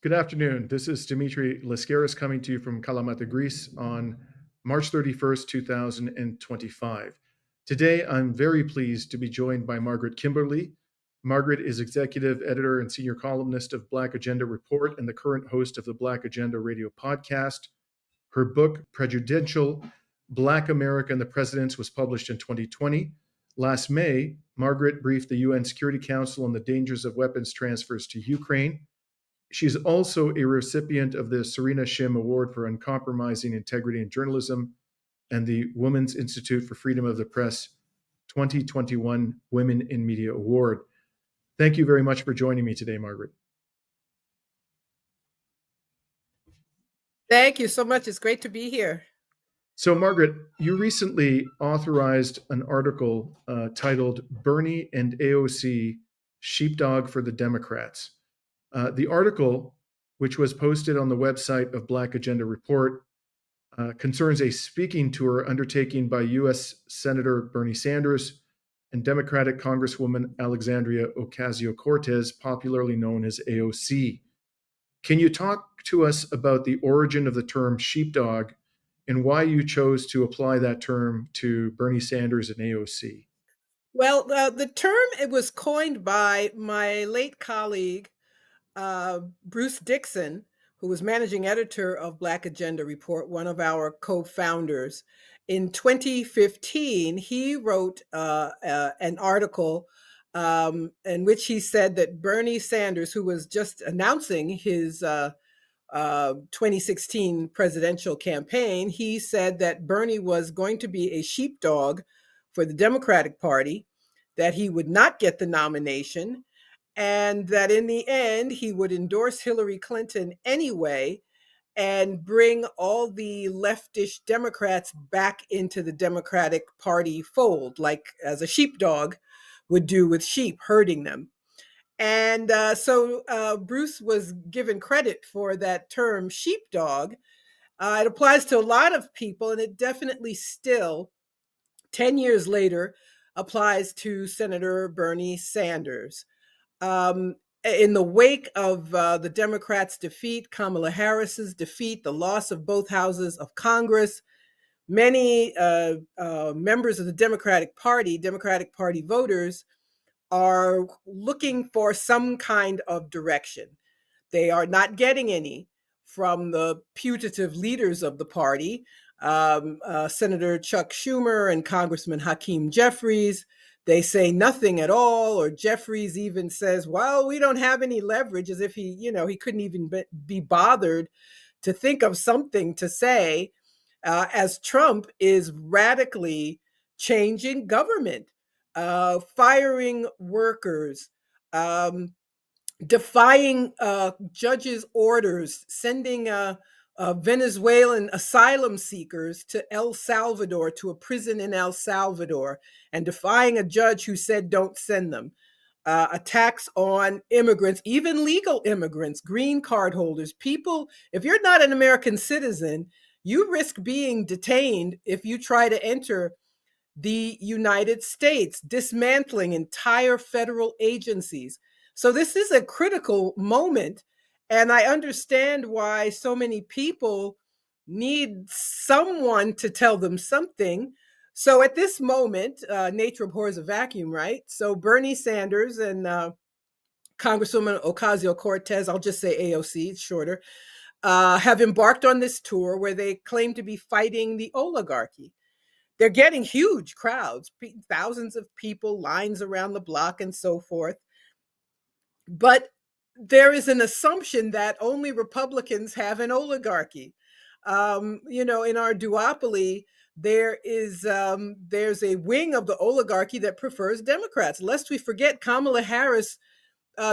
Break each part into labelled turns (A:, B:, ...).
A: Good afternoon. This is Dimitri Lascaris coming to you from Kalamata, Greece on March 31st, 2025. Today, I'm very pleased to be joined by Margaret Kimberly. Margaret is executive editor and senior columnist of Black Agenda Report and the current host of the Black Agenda radio podcast. Her book, Prejudicial Black America and the Presidents, was published in 2020. Last May, Margaret briefed the UN Security Council on the dangers of weapons transfers to Ukraine. She's also a recipient of the Serena Shim Award for Uncompromising Integrity in Journalism and the Women's Institute for Freedom of the Press 2021 Women in Media Award. Thank you very much for joining me today, Margaret.
B: Thank you so much. It's great to be here.
A: So, Margaret, you recently authorized an article titled Bernie and AOC, Sheepdog for the Democrats. The article, which was posted on the website of Black Agenda Report, concerns a speaking tour undertaken by U.S. Senator Bernie Sanders and Democratic Congresswoman Alexandria Ocasio-Cortez, popularly known as AOC. Can you talk to us about the origin of the term sheepdog and why you chose to apply that term to Bernie Sanders and AOC?
B: Well, the term, it was coined by my late colleague, Bruce Dixon, who was managing editor of Black Agenda Report, one of our co-founders. In 2015, he wrote an article in which he said that Bernie Sanders, who was just announcing his 2016 presidential campaign, he said that Bernie was going to be a sheepdog for the Democratic Party, that he would not get the nomination, and that in the end, he would endorse Hillary Clinton anyway and bring all the leftish Democrats back into the Democratic Party fold, like as a sheepdog would do with sheep, herding them. And so Bruce was given credit for that term sheepdog. It applies to a lot of people, and it definitely still, 10 years later, applies to Senator Bernie Sanders. In the wake of the Democrats' defeat, Kamala Harris's defeat, the loss of both houses of Congress, many members of the Democratic Party voters, are looking for some kind of direction. They are not getting any from the putative leaders of the party, Senator Chuck Schumer and Congressman Hakeem Jeffries. They say nothing at all, or Jeffries even says, well, we don't have any leverage, as if he couldn't even be bothered to think of something to say, as Trump is radically changing government, firing workers, defying judges' orders, sending Venezuelan asylum seekers to El Salvador, to a prison in El Salvador, and defying a judge who said don't send them. Attacks on immigrants, even legal immigrants, green card holders, people. If you're not an American citizen, you risk being detained if you try to enter the United States, dismantling entire federal agencies. So this is a critical moment, and I understand why so many people need someone to tell them something. So at this moment, nature abhors a vacuum, right? So Bernie Sanders and Congresswoman Ocasio-Cortez, I'll just say AOC, it's shorter, have embarked on this tour where they claim to be fighting the oligarchy. They're getting huge crowds, thousands of people, lines around the block, and so forth. But there is an assumption that only Republicans have an oligarchy. In our duopoly, there's a wing of the oligarchy that prefers Democrats. Lest we forget, Kamala Harris,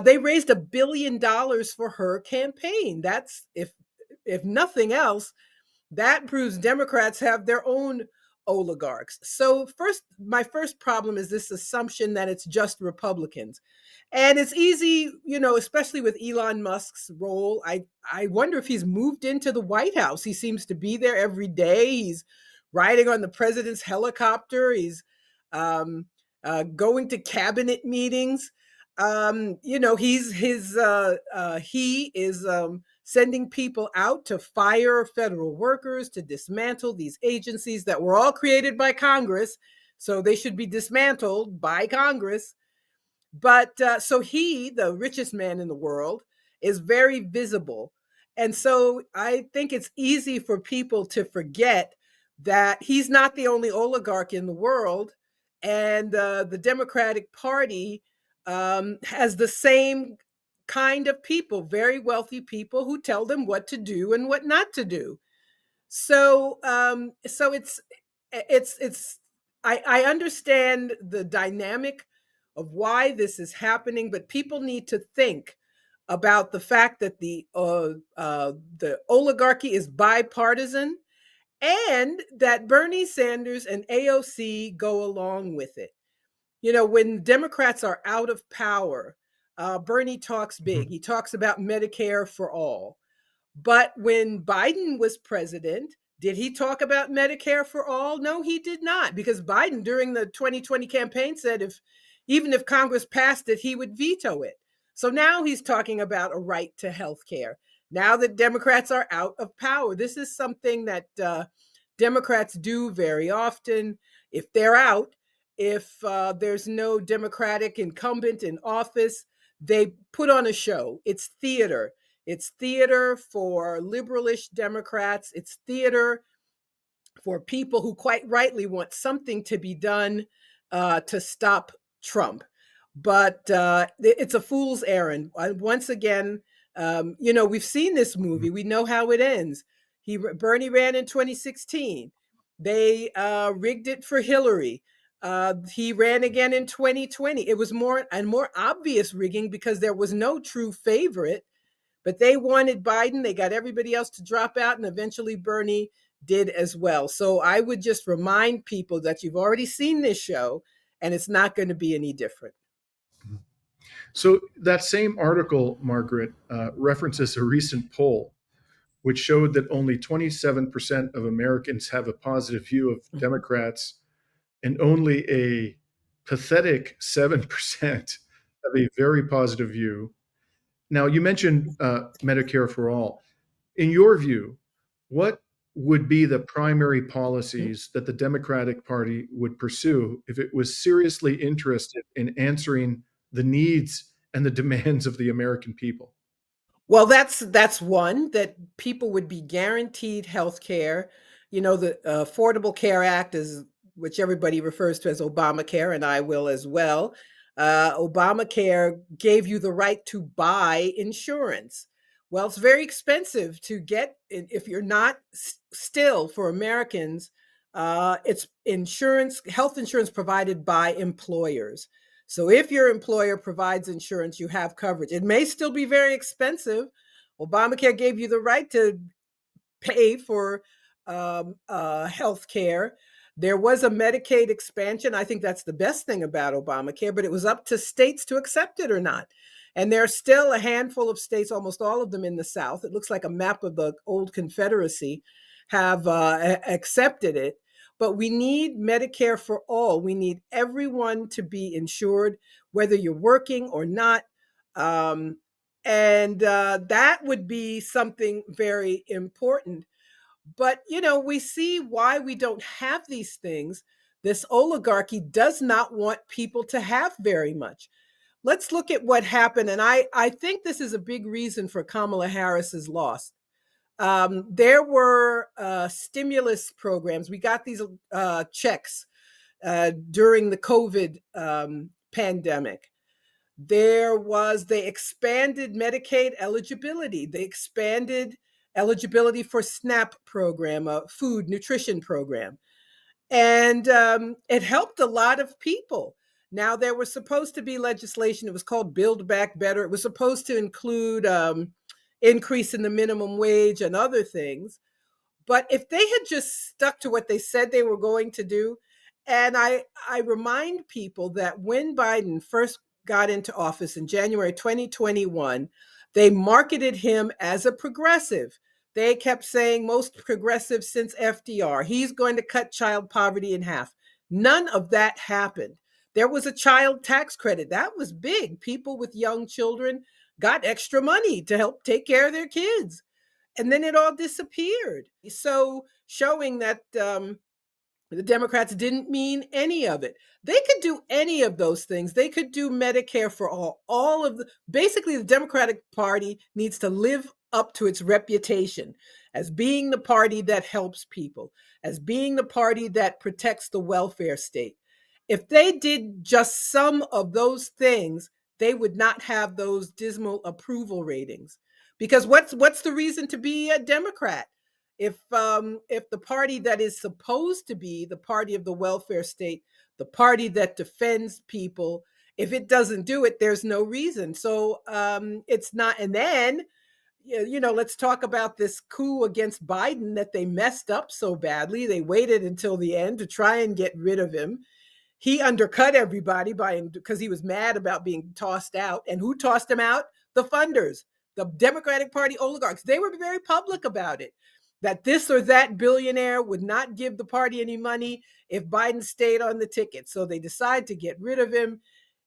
B: they raised $1 billion for her campaign. That's, if nothing else, that proves Democrats have their own oligarchs. So my first problem is this assumption that it's just Republicans. And it's easy, especially with Elon Musk's role. I wonder if he's moved into the White House. He seems to be there every day. He's riding on the president's helicopter. He's going to cabinet meetings. He is sending people out to fire federal workers, to dismantle these agencies that were all created by Congress, so they should be dismantled by Congress. But so he, the richest man in the world, is very visible. And so I think it's easy for people to forget that he's not the only oligarch in the world. And the Democratic Party has the same kind of people, very wealthy people who tell them what to do and what not to do. So it's I understand the dynamic of why this is happening, but people need to think about the fact that the oligarchy is bipartisan, and that Bernie Sanders and AOC go along with it. When Democrats are out of power, Bernie talks big.
A: Mhm.
B: He talks about Medicare for all. But when Biden was president, did he talk about Medicare for all? No, he did not, because Biden during the 2020 campaign said even if Congress passed it, he would veto it. So now he's talking about a right to health care. Now that Democrats are out of power, this is something that Democrats do very often. If they're out, if there's no Democratic incumbent in office, they put on a show. It's theater for liberalish Democrats. It's theater for people who quite rightly want something to be done to stop Trump. But it's a fool's errand. Once again, we've seen this movie. We know how it ends. Bernie ran in 2016. They rigged it for Hillary. He ran again in 2020. It was more obvious rigging because there was no true favorite, but they wanted Biden. They got everybody else to drop out, and eventually Bernie did as well. So I would just remind people that you've already seen this show, and it's not going to be any different.
A: So that same article, Margaret, references a recent poll which showed that only 27% of Americans have a positive view of Democrats, and only a pathetic 7% have a very positive view. Now, you mentioned Medicare for all. In your view, what would be the primary policies that the Democratic Party would pursue if it was seriously interested in answering the needs and the demands of the American people?
B: Well, that's one, that people would be guaranteed health care. The Affordable Care Act is, which everybody refers to as Obamacare, and I will as well. Obamacare gave you the right to buy insurance. Well, it's very expensive to get if you're not still for Americans. It's health insurance provided by employers. So if your employer provides insurance, you have coverage. It may still be very expensive. Obamacare gave you the right to pay for health care. There was a Medicaid expansion. I think that's the best thing about Obamacare, but it was up to states to accept it or not. And there are still a handful of states, almost all of them in the South. It looks like a map of the old Confederacy, have accepted it. But we need Medicare for all. We need everyone to be insured, whether you're working or not. Um, and that would be something very important. But, we see why we don't have these things. This oligarchy does not want people to have very much. Let's look at what happened. And I think this is a big reason for Kamala Harris's loss. There were stimulus programs. We got these checks during the COVID pandemic. They expanded Medicaid eligibility. They expanded eligibility for SNAP program, a food nutrition program. And it helped a lot of people. Now, there was supposed to be legislation. It was called Build Back Better. It was supposed to include increase in the minimum wage and other things. But if they had just stuck to what they said they were going to do, and I remind people that when Biden first got into office in January 2021, they marketed him as a progressive. They kept saying most progressive since FDR. He's going to cut child poverty in half. None of that happened. There was a child tax credit. That was big. People with young children got extra money to help take care of their kids. And then it all disappeared. So showing that the Democrats didn't mean any of it. They could do any of those things. They could do Medicare for all of the, basically, the Democratic Party needs to live up to its reputation as being the party that helps people, as being the party that protects the welfare state. If they did just some of those things, they would not have those dismal approval ratings. Because what's the reason to be a Democrat? If the party that is supposed to be the party of the welfare state, the party that defends people, if it doesn't do it, there's no reason. So it's not. And then let's talk about this coup against Biden that they messed up so badly. They waited until the end to try and get rid of him. He undercut everybody because he was mad about being tossed out. And who tossed him out? The funders, the Democratic Party oligarchs. They were very public about it, that this or that billionaire would not give the party any money if Biden stayed on the ticket. So they decide to get rid of him.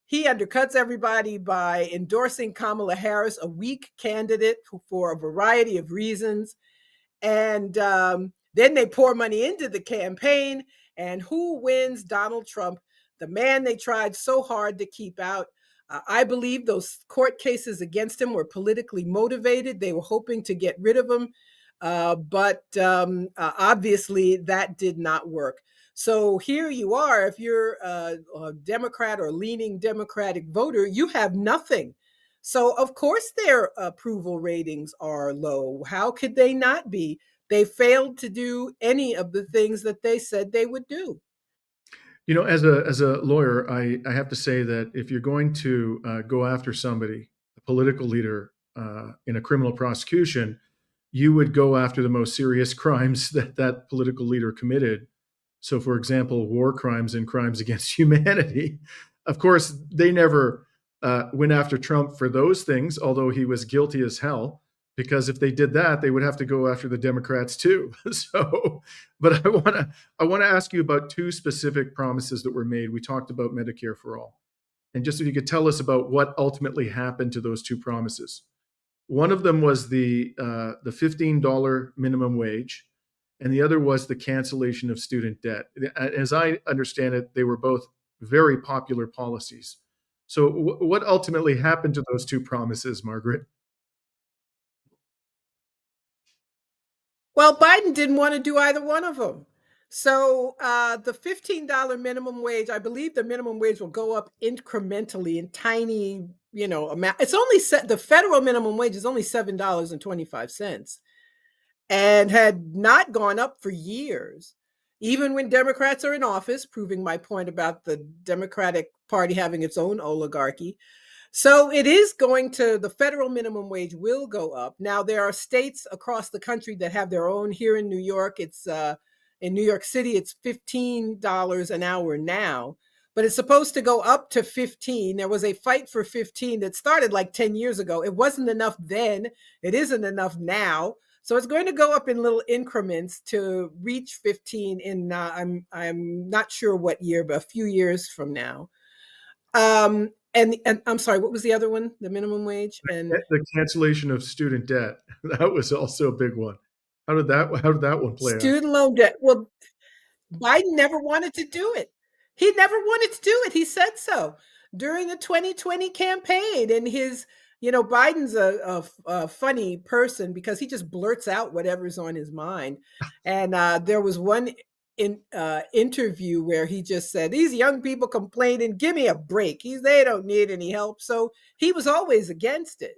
B: He undercuts everybody by endorsing Kamala Harris, a weak candidate for a variety of reasons. And then they pour money into the campaign. And who wins? Donald Trump, the man they tried so hard to keep out. I believe those court cases against him were politically motivated. They were hoping to get rid of him. But obviously that did not work. So here you are, if you're a Democrat or leaning Democratic voter, you have nothing. So of course their approval ratings are low. How could they not be? They failed to do any of the things that they said they would do.
A: As a lawyer, I have to say that if you're going to go after somebody, a political leader, in a criminal prosecution, you would go after the most serious crimes that that political leader committed. So, for example, war crimes and crimes against humanity. Of course, they never went after Trump for those things, although he was guilty as hell. Because if they did that, they would have to go after the Democrats too. So, but I want to ask you about two specific promises that were made. We talked about Medicare for all, and just if you could tell us about what ultimately happened to those two promises. One of them was the $15 minimum wage, and the other was the cancellation of student debt. As I understand it, they were both very popular policies. So, what ultimately happened to those two promises, Margaret?
B: Well, Biden didn't want to do either one of them. So the $15 minimum wage, I believe the minimum wage will go up incrementally in tiny, amount. It's only set, the federal minimum wage is only $7.25 and had not gone up for years, even when Democrats are in office, proving my point about the Democratic Party having its own oligarchy. So it is going to, the federal minimum wage will go up. Now, there are states across the country that have their own. Here in New York, it's in New York City, it's $15 an hour now, but it's supposed to go up to 15. There was a fight for 15 that started like 10 years ago. It wasn't enough then. It isn't enough now. So it's going to go up in little increments to reach 15 in I'm not sure what year, but a few years from now. And I'm sorry, what was the other one? The minimum wage and
A: The cancellation of student debt. That was also a big one. How did that one play out?
B: student loan debt. Well, Biden never wanted to do it. He never wanted to do it. He said so during the 2020 campaign. And Biden's a funny person because he just blurts out whatever's on his mind. And there was one interview where he just said, "These young people complaining, give me a break. They don't need any help." So he was always against it.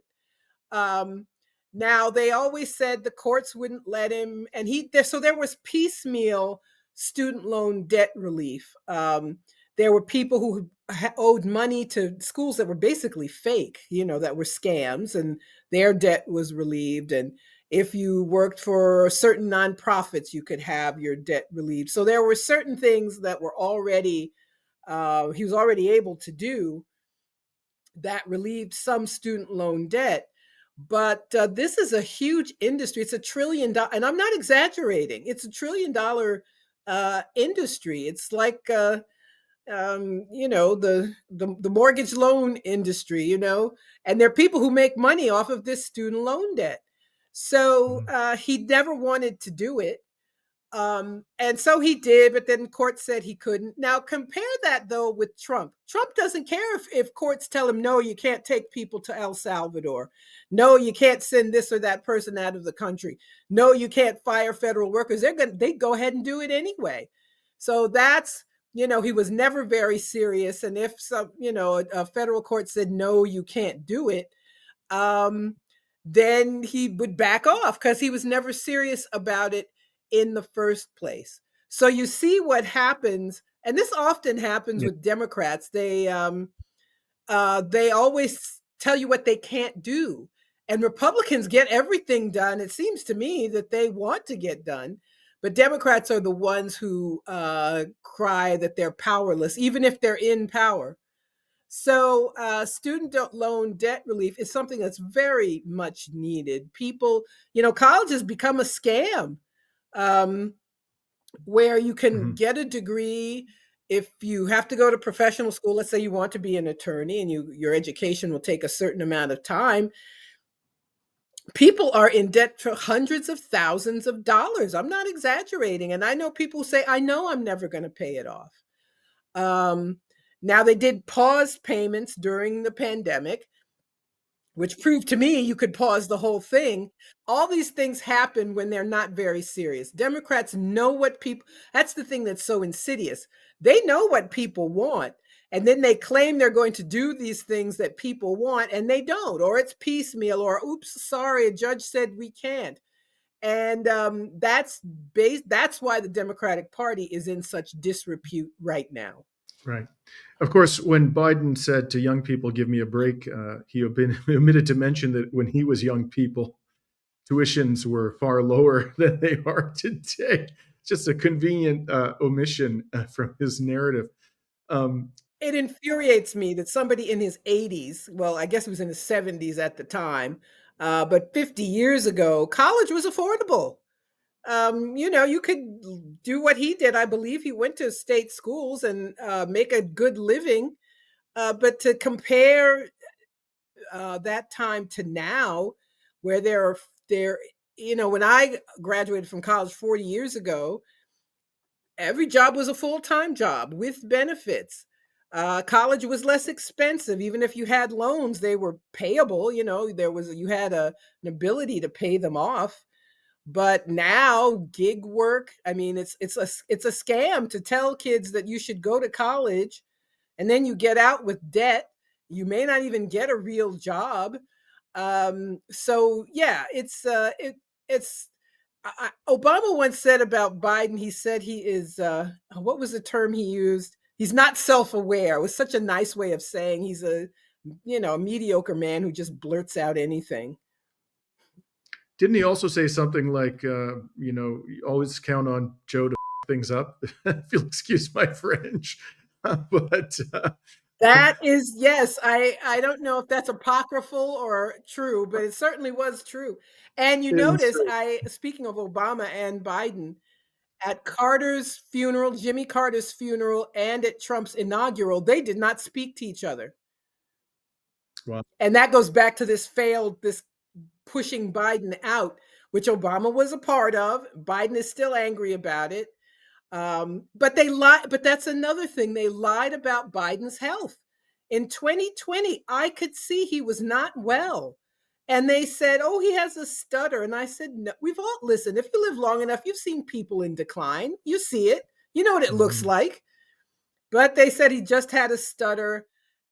B: Um, Now they always said the courts wouldn't let him, and so there was piecemeal student loan debt relief. There were people who owed money to schools that were basically fake, that were scams, and their debt was relieved. And if you worked for certain nonprofits, you could have your debt relieved. So there were certain things that were already he was already able to do that relieved some student loan debt. But this is a huge industry. It's $1 trillion, and I'm not exaggerating. It's $1 trillion industry. It's like the mortgage loan industry, and there are people who make money off of this student loan debt. So
A: Mhm.
B: he never wanted to do it. And so he did, but then court said he couldn't. Now compare that though with Trump. Trump doesn't care if courts tell him no, you can't take people to El Salvador. No, you can't send this or that person out of the country. No, you can't fire federal workers. They go ahead and do it anyway. So that's he was never very serious. And if some, a federal court said no, you can't do it, um, then he would back off because he was never serious about it in the first place. So you see what happens, and this often happens
A: Yeah.
B: with Democrats. They always tell you what they can't do, and Republicans get everything done. It seems to me that they want to get done, but Democrats are the ones who cry that they're powerless, even if they're in power. So, student loan debt relief is something that's very much needed. People, college has become a scam, um, where you can
A: Mhm.
B: get a degree if you have to go to professional school. Let's say you want to be an attorney, and your education will take a certain amount of time. People are in debt for hundreds of thousands of dollars. I'm not exaggerating, and I know people say, "I know I'm never going to pay it off." Um, Now they did pause payments during the pandemic, which proved to me you could pause the whole thing. All these things happen when they're not very serious. Democrats know what people, that's the thing that's so insidious. They know what people want. And then they claim they're going to do these things that people want, and they don't, or it's piecemeal, or oops, sorry, a judge said we can't. And that's why the Democratic Party is in such disrepute right now.
A: Right. Of course, when Biden said to young people, "Give me a break," he omitted to mention that when he was young people, tuitions were far lower than they are today. It's just a convenient omission from his narrative. Um,
B: It infuriates me that somebody in his 80s, well, I guess he was in his 70s at the time, but 50 years ago, college was affordable. You could do what he did. I believe he went to state schools and make a good living. But to compare that time to now, where there, when I graduated from college 40 years ago, every job was a full-time job with benefits. College was less expensive. Even if you had loans, they were payable. You had an ability to pay them off. But now gig work, I mean, it's a scam to tell kids that you should go to college, and then you get out with debt. You may not even get a real job. So yeah, it's Obama once said about Biden, he said he is, what was the term he used? He's not self aware. It was such a nice way of saying he's a mediocre man who just blurts out anything.
A: didn't he also say something like, you always count on Joe to things up? If you'll excuse my French, but
B: That is, yes, I don't know if that's apocryphal or true, but it certainly was true. And you
A: it is
B: notice,
A: true.
B: speaking of Obama and Biden, at Carter's funeral, Jimmy Carter's funeral, and at Trump's inaugural, they did not speak to each other.
A: Wow.
B: And that goes back to this pushing Biden out, which Obama was a part of. Biden is still angry about it. But they lied. But that's another thing. They lied about Biden's health. In 2020, I could see he was not well. And they said, oh, he has a stutter. And I said, no, we've all, listen, if you live long enough, you've seen people in decline. You see it. You know what it looks
A: Mhm.
B: like. But they said he just had a stutter,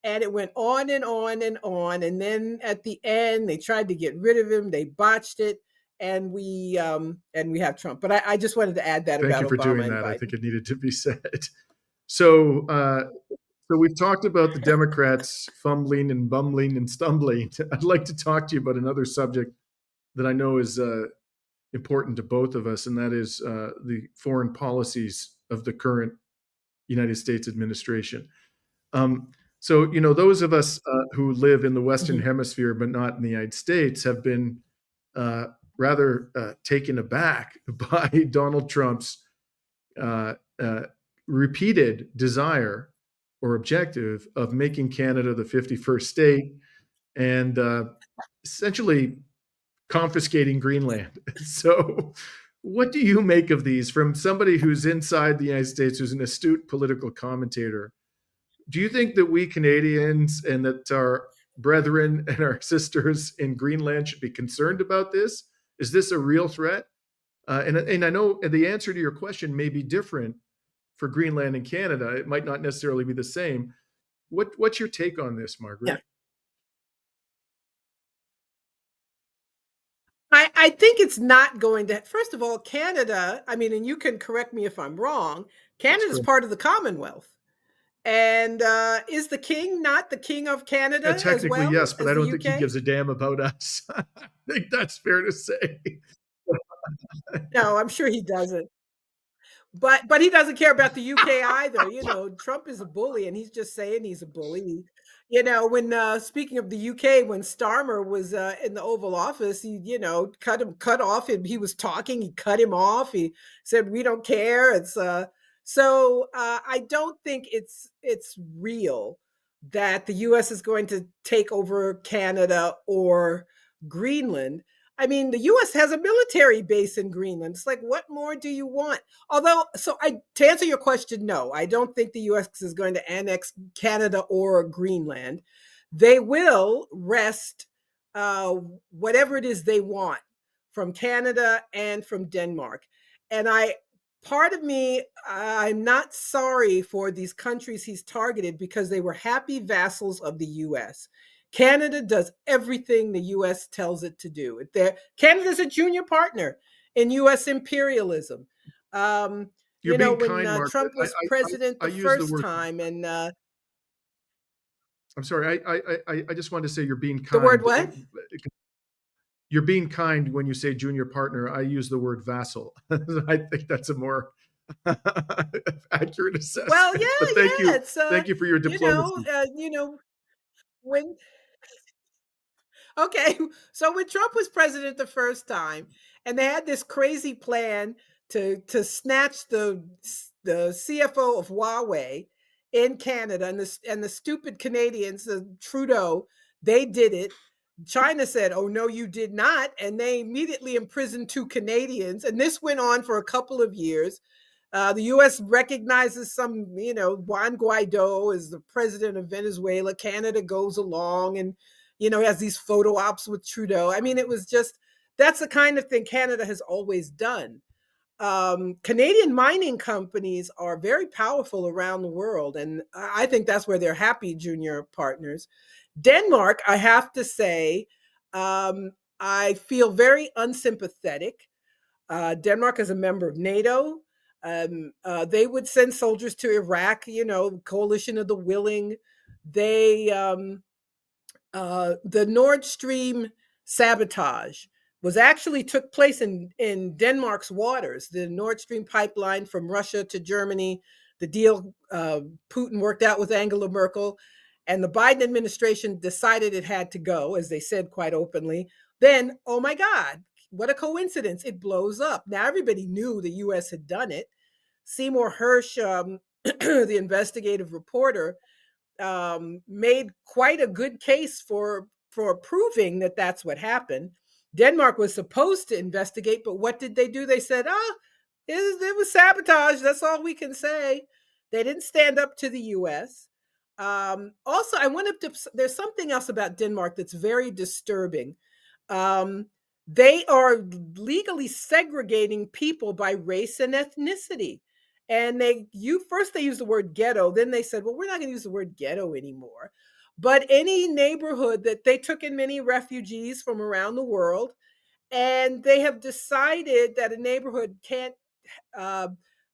B: and it went on and on and on. And then at the end, they tried to get rid of him. They botched it, and we have Trump. But I just wanted to add that
A: Thank
B: about
A: you for
B: Obama
A: doing
B: and
A: that. I think
B: Biden.
A: it needed to be said. So, so we've talked about the Democrats fumbling and bumbling and stumbling. I'd like to talk to you about another subject that I know is important to both of us, and that is the foreign policies of the current United States administration. Um, so, those of us who live in the Western
B: Mhm.
A: Hemisphere but not in the United States have been uh, rather taken aback by Donald Trump's uh, uh, repeated desire or objective of making Canada the 51st state and essentially confiscating Greenland. So, what do you make of these from somebody who's inside the United States, who's an astute political commentator? Do you think that we Canadians and that our brethren and our sisters in Greenland should be concerned about this? Is this a real threat? And I know the answer to your question may be different for Greenland and Canada. It might not necessarily be the same. What's your take on this,
B: Yeah.
A: Margaret?
B: I think it's not going to, first of all, Canada, I mean, and you can correct me if I'm wrong,
A: That's
B: Canada's
A: correct.
B: part of the Commonwealth. And is the king not the king of Canada as
A: Technically,
B: well
A: yes, but
B: as
A: I
B: the
A: don't think he
B: UK?
A: gives a damn about us. I think that's fair to say.
B: No, I'm sure he doesn't. But he doesn't care about the UK either. You know, Trump is a bully, and he's just saying he's a bully. You know, when speaking of the UK, when Starmer was in the Oval Office, he cut off him. He was talking, he cut him off. He said, "We don't care." It's I don't think it's real that the US is going to take over Canada or Greenland. I mean, the US has a military base in Greenland. It's like, what more do you want? Although, to answer your question, no, I don't think the US is going to annex Canada or Greenland. They will wrest uh, whatever it is they want from Canada and from Denmark. And part of me, I'm not sorry for these countries he's targeted because they were happy vassals of the US. Canada does everything the US tells it to do. Canada's a junior partner in US imperialism. Um,
A: You're being
B: when
A: kind, Margaret.
B: Trump was president
A: I
B: the
A: use the
B: first
A: word.
B: time, and
A: I'm sorry. I just wanted to say you're being
B: the word
A: kind.
B: what?
A: You're being kind when you say junior partner. I use the word vassal. I think that's a more accurate
B: Well,
A: assessment. But
B: yeah, yeah. It's
A: thank you for your diplomacy.
B: when okay, so when Trump was president the first time, and they had this crazy plan to snatch the CFO of Huawei in Canada, and the stupid Canadians, the Trudeau, they did it. China said, "Oh no, you did not," and they immediately imprisoned two Canadians, and this went on for a couple of years. The U.S. recognizes Juan Guaido as the president of Venezuela. Canada goes along and, has these photo ops with Trudeau. I mean, it was just, that's the kind of thing Canada has always done. Canadian mining companies are very powerful around the world, and I think that's where they're happy junior partners. Denmark, I have to say, I feel very unsympathetic. Denmark is a member of NATO. They would send soldiers to Iraq, coalition of the willing. They The Nord Stream sabotage was actually took place in Denmark's waters. The Nord Stream pipeline from Russia to Germany, the deal Putin worked out with Angela Merkel, and the Biden administration decided it had to go, as they said quite openly. Then, oh my God, what a coincidence! It blows up. Now everybody knew the U.S. had done it. Seymour Hersh, the investigative reporter, made quite a good case for proving that that's what happened. Denmark was supposed to investigate, but what did they do? They said, it was sabotage. That's all we can say. They didn't stand up to the U.S. Also, I wanted to. There's something else about Denmark that's very disturbing. Um, they are legally segregating people by race and ethnicity. And they used the word ghetto, then they said, well, we're not going to use the word ghetto anymore. But any neighborhood that they took in many refugees from around the world, and they have decided that a neighborhood can't uh,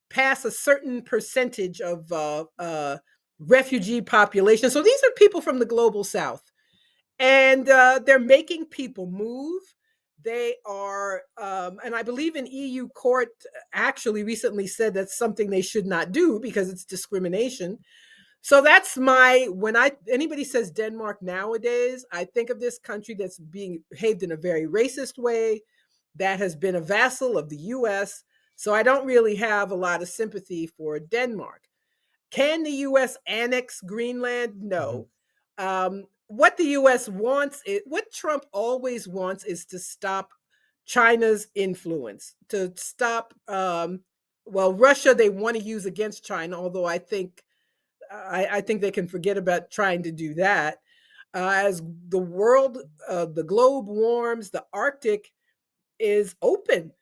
B: pass a certain percentage of refugee population. So these are people from the global south, and they're making people move. They are, and I believe an EU court actually recently said that's something they should not do because it's discrimination. So that's when anybody says Denmark nowadays, I think of this country that's being behaved in a very racist way, that has been a vassal of the US. So I don't really have a lot of sympathy for Denmark. Can the U.S. annex Greenland?
A: Mhm.
B: No. What the U.S. wants, what Trump always wants, is to stop China's influence, to stop. Well, Russia they want to use against China, although I think they can forget about trying to do that. As the world, the globe warms, the Arctic is open.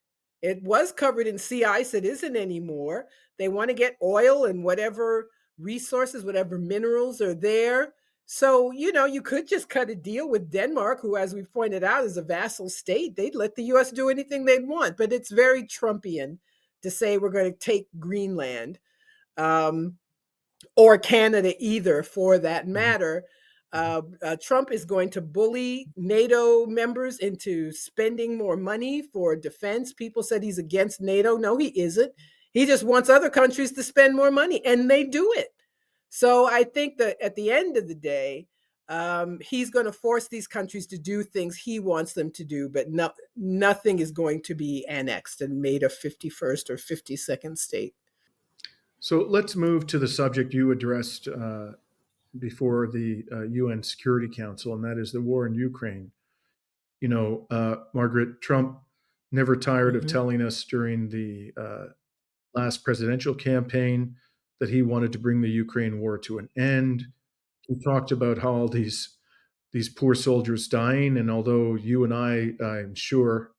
B: It was covered in sea ice. It isn't anymore. They want to get oil and whatever resources, whatever minerals are there. So, you could just cut a deal with Denmark, who, as we pointed out, is a vassal state. They'd let the US do anything they'd want. But it's very Trumpian to say we're going to take Greenland. Um, or Canada either, for that
A: Mhm.
B: matter.
A: Mhm.
B: Trump is going to bully NATO members into spending more money for defense. People said he's against NATO. No, he isn't. He just wants other countries to spend more money, and they do it. So I think that at the end of the day, he's going to force these countries to do things he wants them to do, but nothing is going to be annexed and made a 51st or 52nd state.
A: So let's move to the subject you addressed before the UN Security Council, and that is the war in Ukraine. Margaret, Trump never tired of
B: Mhm.
A: telling us during the last presidential campaign that he wanted to bring the Ukraine war to an end. He talked about how all these poor soldiers dying, and although you and I'm sure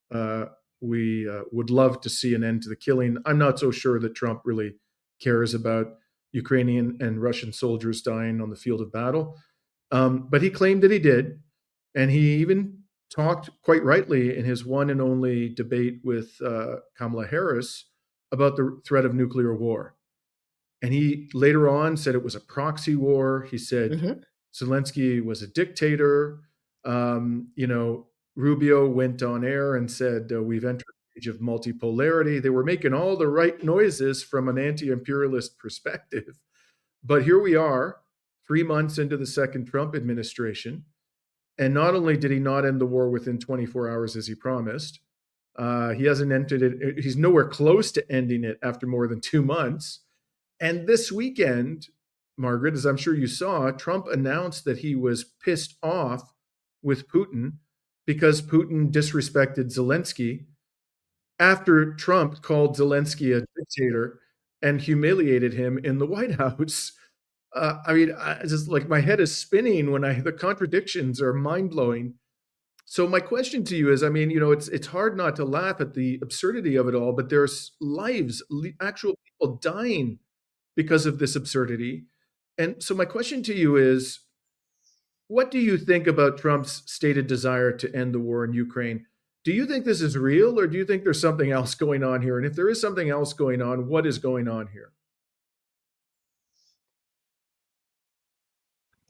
A: we would love to see an end to the killing, I'm not so sure that Trump really cares about Ukrainian and Russian soldiers dying on the field of battle. But he claimed that he did, and he even talked quite rightly in his one and only debate with Kamala Harris about the threat of nuclear war. And he later on said it was a proxy war. He said
B: Mhm.
A: Zelensky was a dictator. Rubio went on air and said, we've entered the age of multipolarity. They were making all the right noises from an anti imperialist perspective. But here we are, 3 months into the second Trump administration. And not only did he not end the war within 24 hours as he promised, he hasn't ended it. He's nowhere close to ending it after more than 2 months. And this weekend, Margaret, as I'm sure you saw, Trump announced that he was pissed off with Putin because Putin disrespected Zelensky after Trump called Zelensky a dictator and humiliated him in the White House. I just like my head is spinning when the contradictions are mind blowing. So my question to you is, it's hard not to laugh at the absurdity of it all, but there's lives, actual people dying because of this absurdity. And so my question to you is, what do you think about Trump's stated desire to end the war in Ukraine? Do you think this is real, or do you think there's something else going on here? And if there is something else going on, what is going on here?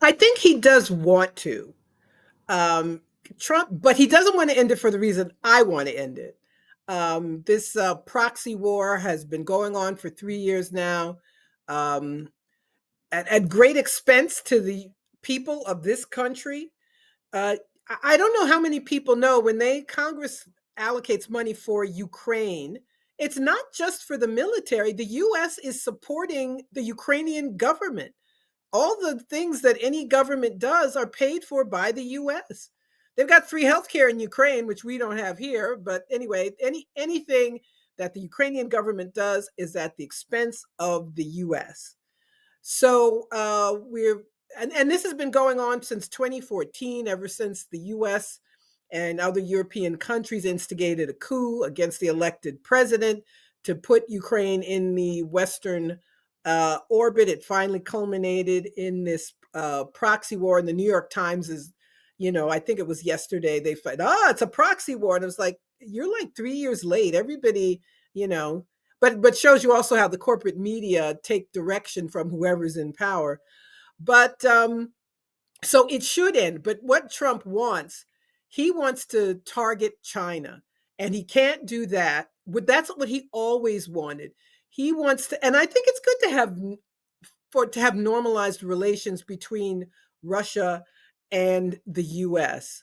B: I think he does want to. Um, Trump, but he doesn't want to end it for the reason I want to end it. This proxy war has been going on for 3 years now, um, at great expense to the people of this country. I don't know how many people know when Congress allocates money for Ukraine, it's not just for the military. The U.S. is supporting the Ukrainian government. All the things that any government does are paid for by the US. They've got free healthcare in Ukraine, which we don't have here. But anyway, anything that the Ukrainian government does is at the expense of the US. So and this has been going on since 2014, ever since the US and other European countries instigated a coup against the elected president to put Ukraine in the Western orbit. It finally culminated in this proxy war. And the New York Times is, I think it was yesterday, they said, it's a proxy war. And it was like, you're like 3 years late. Everybody, you know, but shows you also how the corporate media take direction from whoever's in power. But so it should end. But what Trump wants, he wants to target China, and he can't do that. But that's what he always wanted. He wants to, and I think it's good to have normalized relations between Russia and the US.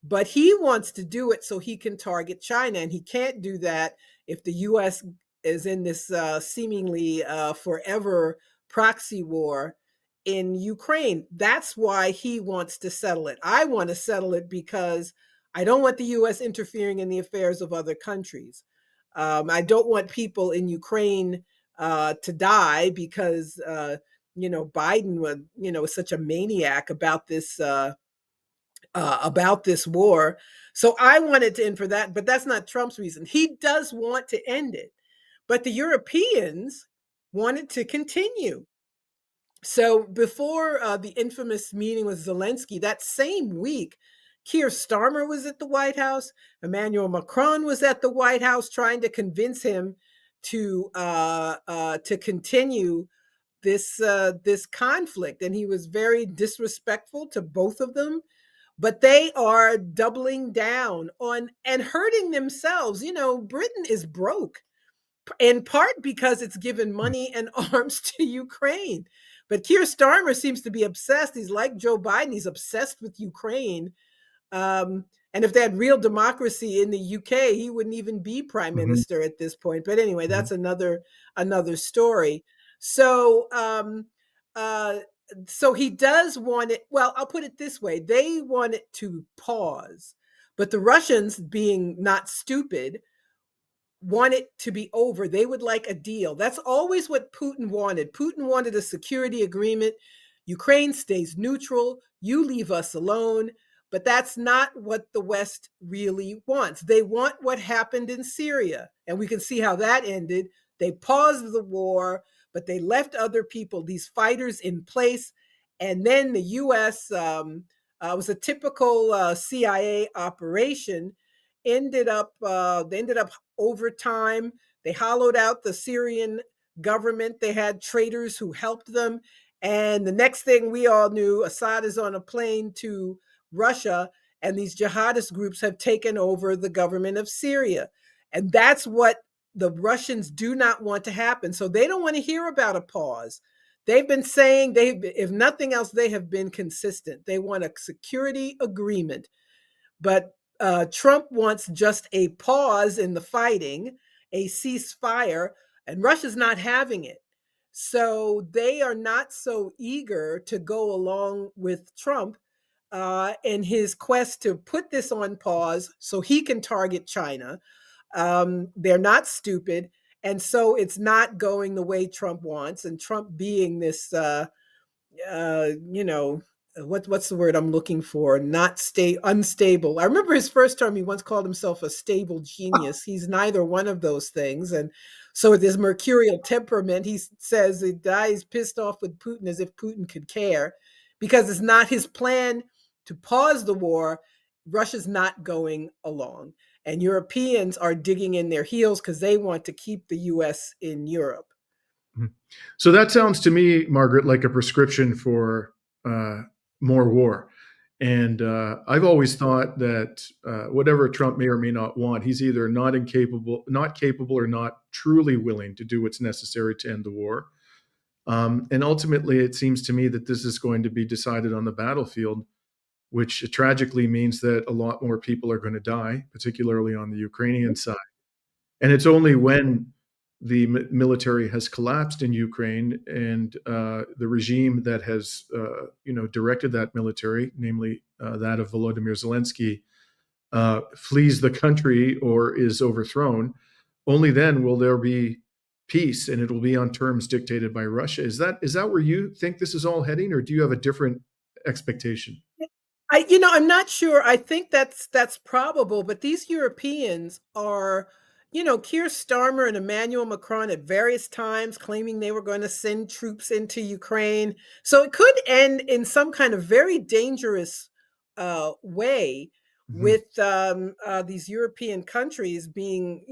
B: But he wants to do it so he can target China, and he can't do that if the US is in this seemingly forever proxy war in Ukraine. That's why he wants to settle it. I want to settle it because I don't want the US interfering in the affairs of other countries. I don't want people in Ukraine to die because, Biden was, such a maniac about this war. So I wanted to end for that, but that's not Trump's reason. He does want to end it, but the Europeans wanted to continue. So before the infamous meeting with Zelensky, that same week, Keir Starmer was at the White House. Emmanuel Macron was at the White House trying to convince him to continue this conflict, and he was very disrespectful to both of them. But they are doubling down on and hurting themselves. Britain is broke in part because it's given money and arms to Ukraine. But Keir Starmer seems to be obsessed. He's like Joe Biden. He's obsessed with Ukraine. And if they had real democracy in the UK, he wouldn't even be prime
A: Mhm,
B: minister at this point. But anyway,
A: mhm,
B: that's another story. So uh, so he does want it. Well, I'll put it this way: they want it to pause, but the Russians, being not stupid, want it to be over. They would like a deal. That's always what Putin wanted. Putin wanted a security agreement. Ukraine stays neutral. You leave us alone. But that's not what the West really wants. They want what happened in Syria. And we can see how that ended. They paused the war, but they left other people, these fighters, in place. And then the U.S. Was a typical CIA operation. They ended up over time. They hollowed out the Syrian government. They had traitors who helped them. And the next thing we all knew, Assad is on a plane to Russia, and these jihadist groups have taken over the government of Syria. And that's what the Russians do not want to happen. So they don't want to hear about a pause. They've been saying, if nothing else, they have been consistent. They want a security agreement. But Trump wants just a pause in the fighting, a ceasefire, and Russia's not having it. So they are not so eager to go along with Trump in his quest to put this on pause so he can target China. They're not stupid. And so it's not going the way Trump wants. And Trump being this you know, what's the word I'm looking for? Not stay unstable. I remember his first term. He once called himself a stable genius. He's neither one of those things, and so with his mercurial temperament, he says he dies pissed off with Putin as if Putin could care, because it's not his plan to pause the war. Russia's not going along, and Europeans are digging in their heels because they want to keep the U.S. in Europe.
A: mhm. So that sounds to me, Margaret, like a prescription for uh, more war. And I've always thought that whatever Trump may or may not want, he's either not capable, or not truly willing to do what's necessary to end the war. And ultimately, it seems to me that this is going to be decided on the battlefield, which tragically means that a lot more people are going to die, particularly on the Ukrainian side. And it's only when the military has collapsed in Ukraine, and the regime that has, directed that military, namely that of Volodymyr Zelensky, flees the country or is overthrown. Only then will there be peace, and it will be on terms dictated by Russia. Is that where you think this is all heading, or do you have a different expectation?
B: I'm not sure. I think that's probable, but these Europeans are, Keir Starmer and Emmanuel Macron at various times claiming they were going to send troops into Ukraine. So it could end in some kind of very dangerous way,
A: Mhm.
B: with these European countries being,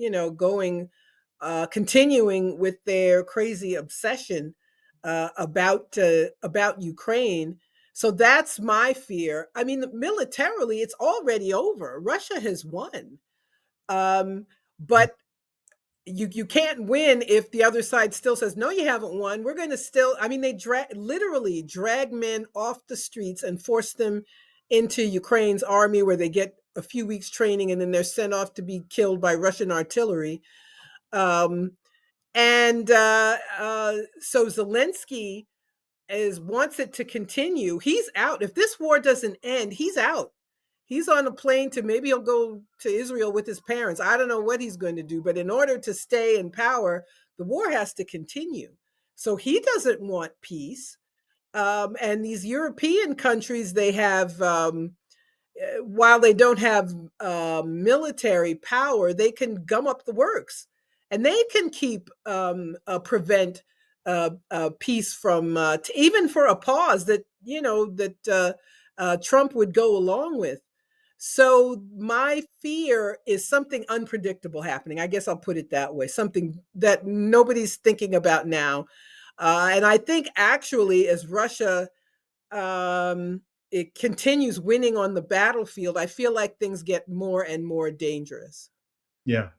B: continuing with their crazy obsession about Ukraine. So that's my fear. I mean, militarily, it's already over. Russia has won. But you can't win if the other side still says, no, you haven't won. We're going to still, I mean, they literally drag men off the streets and force them into Ukraine's army, where they get a few weeks training and then they're sent off to be killed by Russian artillery. Um, And so Zelensky is wants it to continue. He's out. If this war doesn't end, he's out. He's on a plane to maybe he'll go to Israel with his parents. I don't know what he's going to do, but in order to stay in power, the war has to continue. So he doesn't want peace. And these European countries, they have while they don't have military power, they can gum up the works, and they can keep prevent peace from even for a pause that Trump would go along with. So my fear is something unpredictable happening. I guess I'll put it that way. Something that nobody's thinking about now, and I think actually, as Russia it continues winning on the battlefield, I feel like things get more and more dangerous.
A: Yeah.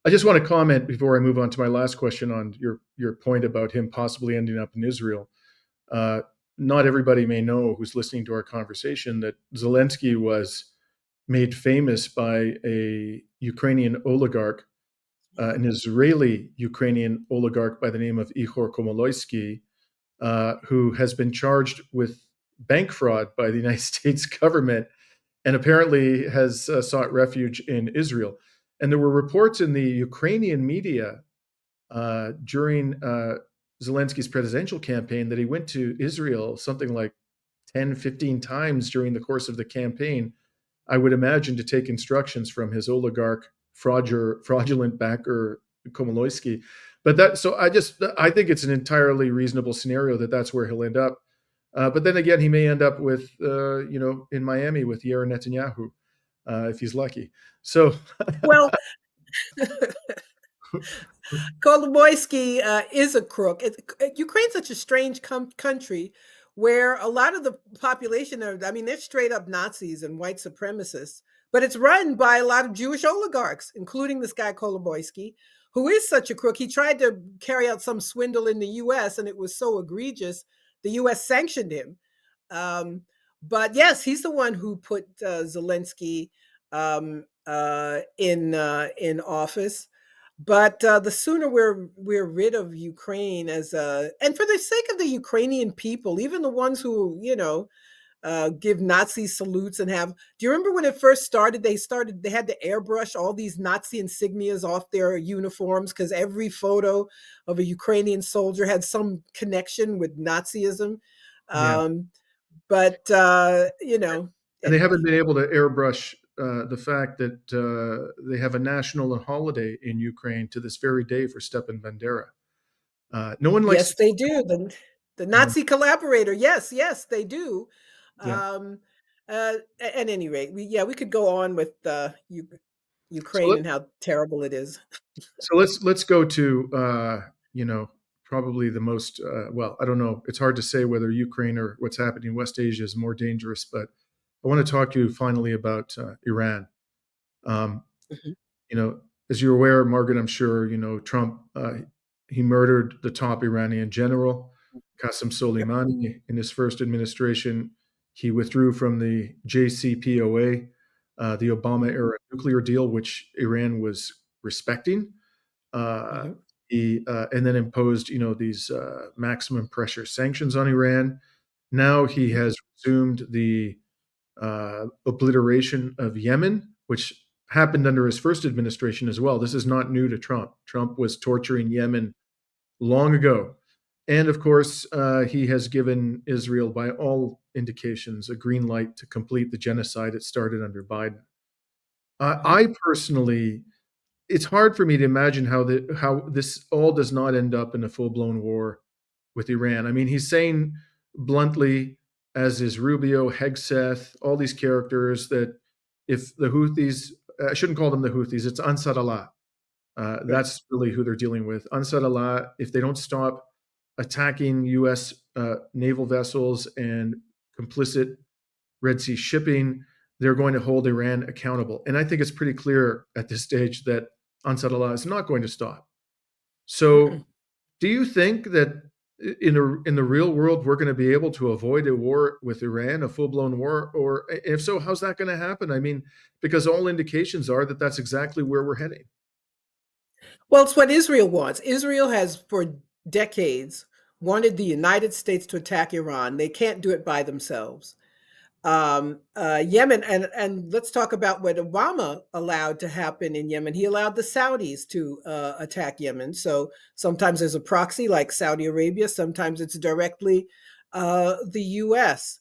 A: I just want to comment before I move on to my last question on your point about him possibly ending up in Israel. Uh, Not everybody may know who's listening to our conversation that Zelensky was made famous by a Ukrainian oligarch, an Israeli Ukrainian oligarch by the name of Ihor Komoloisky, who has been charged with bank fraud by the United States government and apparently has sought refuge in Israel. And there were reports in the Ukrainian media during Zelensky's presidential campaign that he went to Israel something like 10, 15 times during the course of the campaign, I would imagine, to take instructions from his oligarch fraudulent backer Komoloisky. But that, so I think it's an entirely reasonable scenario that that's where he'll end up. But then again, he may end up with, in Miami with Yair Netanyahu, if he's lucky. So,
B: Well, Kolomoisky is a crook. Ukraine's such a strange country where a lot of the population are, I mean, they're straight up Nazis and white supremacists, but it's run by a lot of Jewish oligarchs, including this guy Kolomoisky, who is such a crook. He tried to carry out some swindle in the U.S., and it was so egregious, the U.S. sanctioned him. But yes, he's the one who put Zelensky in office. But the sooner we're rid of Ukraine as a, and for the sake of the Ukrainian people, even the ones who give Nazi salutes and have. Do you remember when it first started? They had to airbrush all these Nazi insignias off their uniforms because every photo of a Ukrainian soldier had some connection with Nazism.
A: yeah.
B: Um, but
A: And they
B: anyway.
A: haven't been able to airbrush the fact that they have a national holiday in Ukraine to this very day for Stepan Bandera. No one likes to
B: Yes, they do. The
A: talk.
B: Nazi collaborator. Yes, yes, they do.
A: Yeah.
B: Um, at any rate, we could go on with
A: So
B: Ukraine
A: let,
B: and how terrible it is.
A: let's go to probably the most well, I don't know. It's hard to say whether Ukraine or what's happening in West Asia is more dangerous, but I want to talk to you finally about Iran. Um,
B: Mhm,
A: you know, as you're aware, Margaret, I'm sure you know Trump. He murdered the top Iranian general, Qasem
B: yep,
A: Soleimani, in his first administration. He withdrew from the JCPOA, the Obama era nuclear deal, which Iran was respecting. Uh,
B: mhm,
A: he and then imposed, these maximum pressure sanctions on Iran. Now he
B: mhm,
A: has resumed the obliteration of Yemen, which happened under his first administration as well. This is not new to Trump. Trump was torturing Yemen long ago. And of course, he has given Israel, by all indications, a green light to complete the genocide it started under Biden.
B: mhm,
A: I personally, it's hard for me to imagine how this all does not end up in a full blown war with Iran. I mean, he's saying bluntly, as is Rubio, Hegseth, all these characters, that if the Houthis, I shouldn't call them the Houthis, it's Ansar Allah.
B: right,
A: That's really who they're dealing with. Ansar Allah, if they don't stop attacking U.S. Naval vessels and complicit Red Sea shipping, they're going to hold Iran accountable. And I think it's pretty clear at this stage that Ansar Allah is not going to stop.
B: mm-mm.
A: So, do you think that in the real world we're going to be able to avoid a war with Iran, a full blown war, or if so, how's that going to happen? I mean, because all indications are that that's exactly where we're heading.
B: Well, it's what Israel wants. Israel has, for decades, wanted the United States to attack Iran. They can't do it by themselves. Yemen, and let's talk about what Obama allowed to happen in Yemen. He allowed the Saudis to attack Yemen. So sometimes there's a proxy like Saudi Arabia, sometimes it's directly the U.S.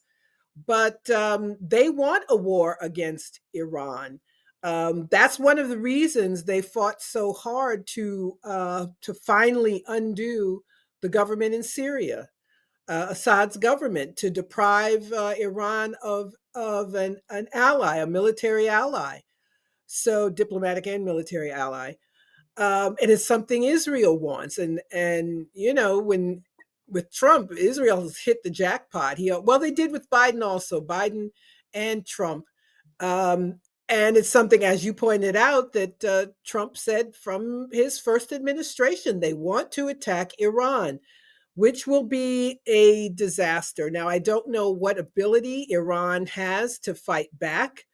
B: But they want a war against Iran. That's one of the reasons they fought so hard to finally undo the government in Syria, Assad's government, to deprive Iran of an ally, a military ally, so diplomatic and military ally. And it's something Israel wants. And when with Trump, Israel has hit the jackpot. Well, they did with Biden also, Biden and Trump. Um, and it's something, as you pointed out, that Trump said from his first administration, they want to attack Iran, which will be a disaster. Now, I don't know what ability Iran has to fight back.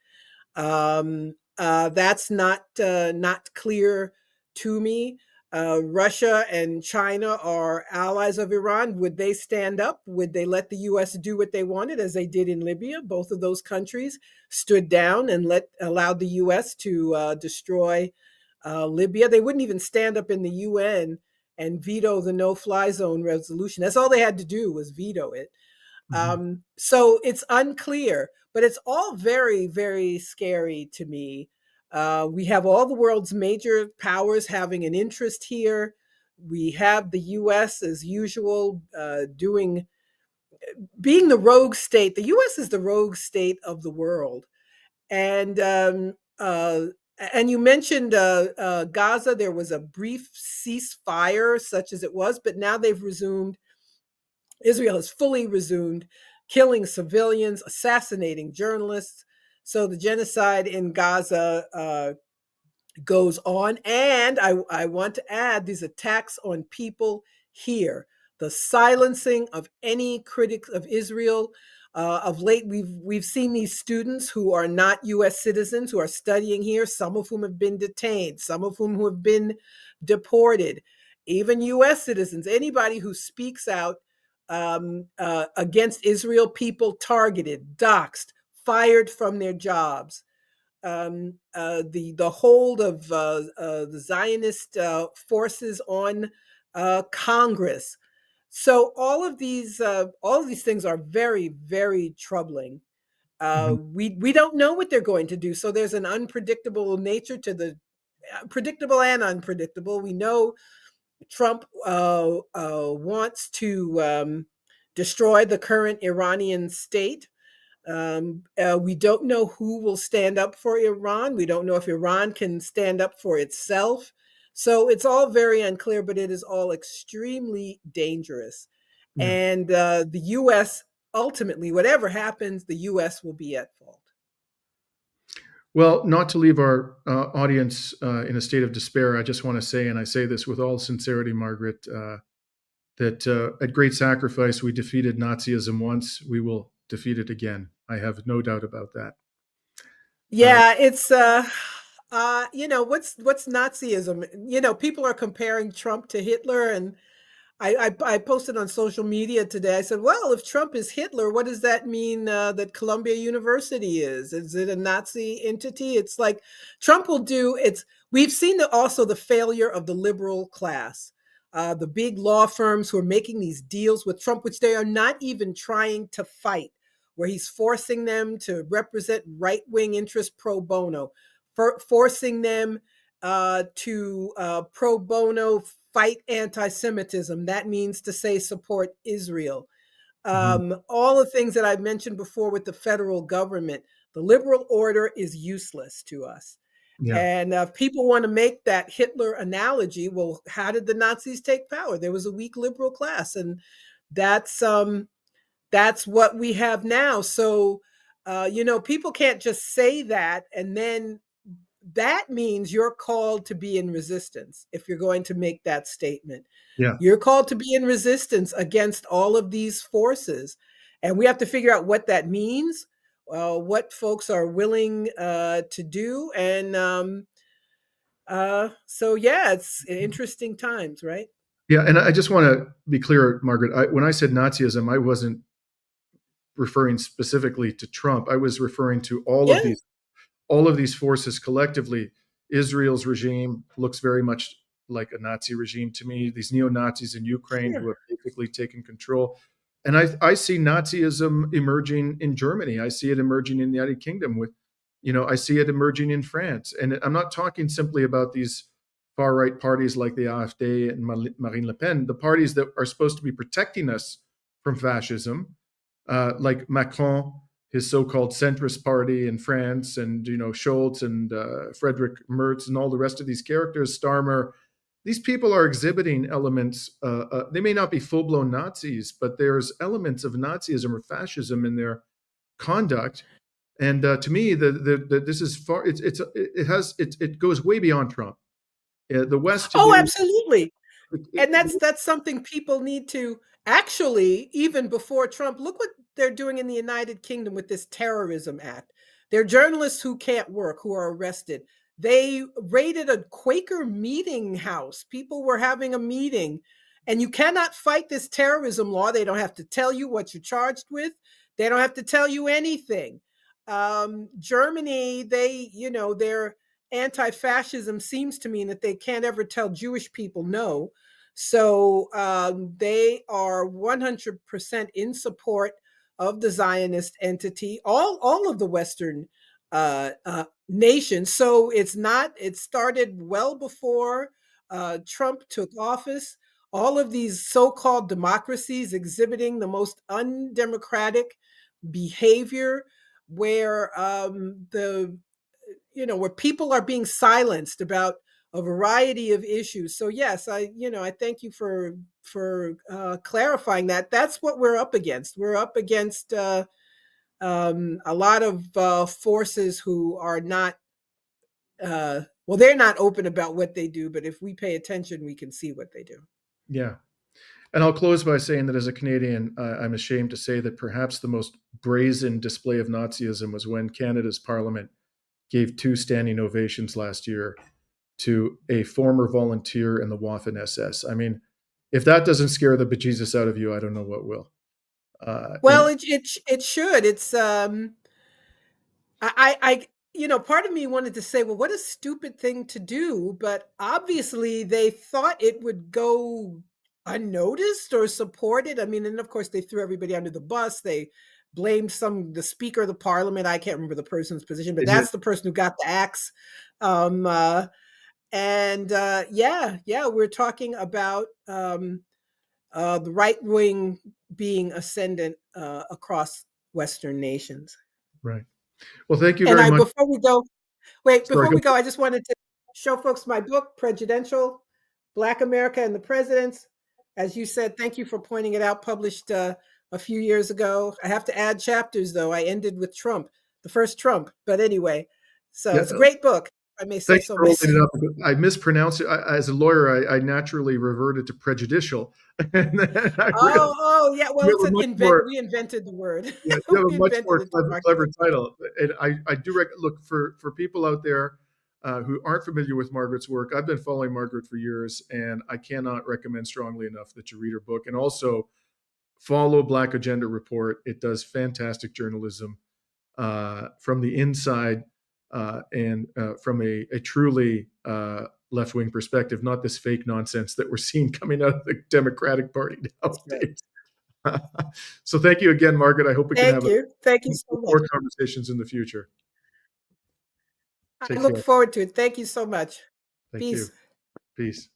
B: That's not clear to me. Russia and China are allies of Iran. Would they stand up? Would they let the U.S. do what they wanted, as they did in Libya? Both of those countries stood down and allowed the U.S. to destroy Libya. They wouldn't even stand up in the UN and veto the no-fly zone resolution. That's all they had to do, was veto it.
A: Mhm.
B: So it's unclear, but it's all very, very scary to me. We have all the world's major powers having an interest here. We have the U.S. as usual being the rogue state. The U.S. is the rogue state of the world, and and you mentioned Gaza. There was a brief ceasefire, such as it was, but now they've resumed. Israel has fully resumed killing civilians, assassinating journalists. So the genocide in Gaza goes on. And I want to add these attacks on people here, the silencing of any critics of Israel. Of late, we've seen these students who are not U.S. citizens who are studying here, some of whom have been detained, some of whom who have been deported, even U.S. citizens. Anybody who speaks out against Israel, people targeted, doxxed, fired from their jobs. The hold of the Zionist forces on Congress. So all of these things are very, very troubling.
A: Mhm.
B: We don't know what they're going to do. So there's an unpredictable nature to the predictable and unpredictable. We know Trump wants to destroy the current Iranian state. We don't know who will stand up for Iran. We don't know if Iran can stand up for itself. So it's all very unclear, but it is all extremely dangerous.
A: Yeah.
B: And the U.S., ultimately, whatever happens, the U.S. will be at fault.
A: Well, not to leave our audience in a state of despair, I just want to say, and I say this with all sincerity, Margaret, that at great sacrifice we defeated Nazism once. We will defeat it again. I have no doubt about that. Uh,
B: Yeah, it's what's Nazism? People are comparing Trump to Hitler, and I posted on social media today. I said, well, if Trump is Hitler, what does that mean that Columbia University is? Is it a Nazi entity? It's like Trump will do it's. We've seen also the failure of the liberal class, the big law firms who are making these deals with Trump, which they are not even trying to fight, where he's forcing them to represent right wing interests pro bono, forcing them to pro bono fight anti Semitism. That means to say support Israel.
A: mhm.
B: All the things that I've mentioned before with the federal government, the liberal order is useless to us.
A: Yeah.
B: And if people want to make that Hitler analogy, well, how did the Nazis take power? There was a weak liberal class, and that's um, that's what we have now. So, people can't just say that and then that means you're called to be in resistance if you're going to make that statement.
A: Yeah.
B: You're called to be in resistance against all of these forces. And we have to figure out what that means, what folks are willing to do. And So yeah, it's interesting times, right?
A: Yeah, and I just want to be clear, Margaret. When I said Nazism, I wasn't referring specifically to Trump. I was referring to
B: Yeah,
A: all of these forces collectively. Israel's regime looks very much like a Nazi regime to me. These neo Nazis in Ukraine who
B: sure.
A: have basically taken control. And I see Nazism emerging in Germany. I see it emerging in the United Kingdom with, I see it emerging in France. And I'm not talking simply about these far right parties like the AfD and Marine Le Pen, the parties that are supposed to be protecting us from fascism, like Macron, his so-called centrist party in France, and Scholz and Frederick Merz and all the rest of these characters, Starmer. These people are exhibiting elements. They may not be full-blown Nazis, but there's elements of Nazism or fascism in their conduct. And to me, this is far. It goes way beyond Trump. The West
B: Oh,
A: today.
B: absolutely.
A: It,
B: And
A: it,
B: that's something people need to actually, even before Trump, look what they're doing in the United Kingdom with this terrorism act. There are journalists who can't work, who are arrested. They raided a Quaker meeting house. People were having a meeting, and you cannot fight this terrorism law. They don't have to tell you what you're charged with. They don't have to tell you anything. Germany, their anti-fascism seems to mean that they can't ever tell Jewish people no. So they are 100% in support of the Zionist entity, all of the Western nations. So it started well before Trump took office. All of these so called democracies exhibiting the most undemocratic behavior where where people are being silenced about a variety of issues. So yes, I thank you for clarifying that. That's what we're up against. We're up against a lot of forces who are not well, they're not open about what they do, but if we pay attention, we can see what they do.
A: yeah. And I'll close by saying that as a Canadian, I'm ashamed to say that perhaps the most brazen display of Nazism was when Canada's Parliament gave 2 standing ovations last year to a former volunteer in the Waffen SS. I mean, if that doesn't scare the bejesus out of you, I don't know what will. Uh,
B: Well,
A: in,
B: it should. It's part of me wanted to say, well, what a stupid thing to do, but obviously they thought it would go unnoticed or supported. I mean, and of course they threw everybody under the bus. They blamed the speaker of the parliament. I can't remember the person's position, but
A: they did,
B: that's the person who got the axe. Um, uh, and yeah, we're talking about the right wing being ascendant across Western nations.
A: right. Well, thank you
B: And
A: very much. Sorry,
B: before
A: go
B: we go, I just wanted to show folks my book, Prejudential: Black America and the Presidents. As you said, thank you for pointing it out, published a few years ago. I have to add chapters, though. I ended with Trump, the first Trump. But anyway, so
A: yeah,
B: it's a great book, if I may say
A: thank you
B: so
A: for opening
B: myself.
A: it up. I mispronounced it. As a lawyer, I naturally reverted to prejudicial. And then I realized
B: Oh, yeah. Well,
A: you
B: it's
A: have a
B: an
A: much
B: invent.
A: more
B: We invented the word.
A: Yeah, you have a
B: We
A: much
B: invented
A: more
B: it to market
A: clever
B: the book.
A: title. And I do look for people out there who aren't familiar with Margaret's work. I've been following Margaret for years, and I cannot recommend strongly enough that you read her book. And also follow Black Agenda Report. It does fantastic journalism from the inside and from a truly left wing perspective, not this fake nonsense that we're seeing coming out of the Democratic Party
B: That's right.
A: nowadays. So thank you again, Margaret. I hope we can have
B: Thank you. Thank you so much.
A: more conversations in the future.
B: I
A: Take
B: look
A: care.
B: forward to it. Thank you so much.
A: Thank
B: Peace.
A: you. Peace.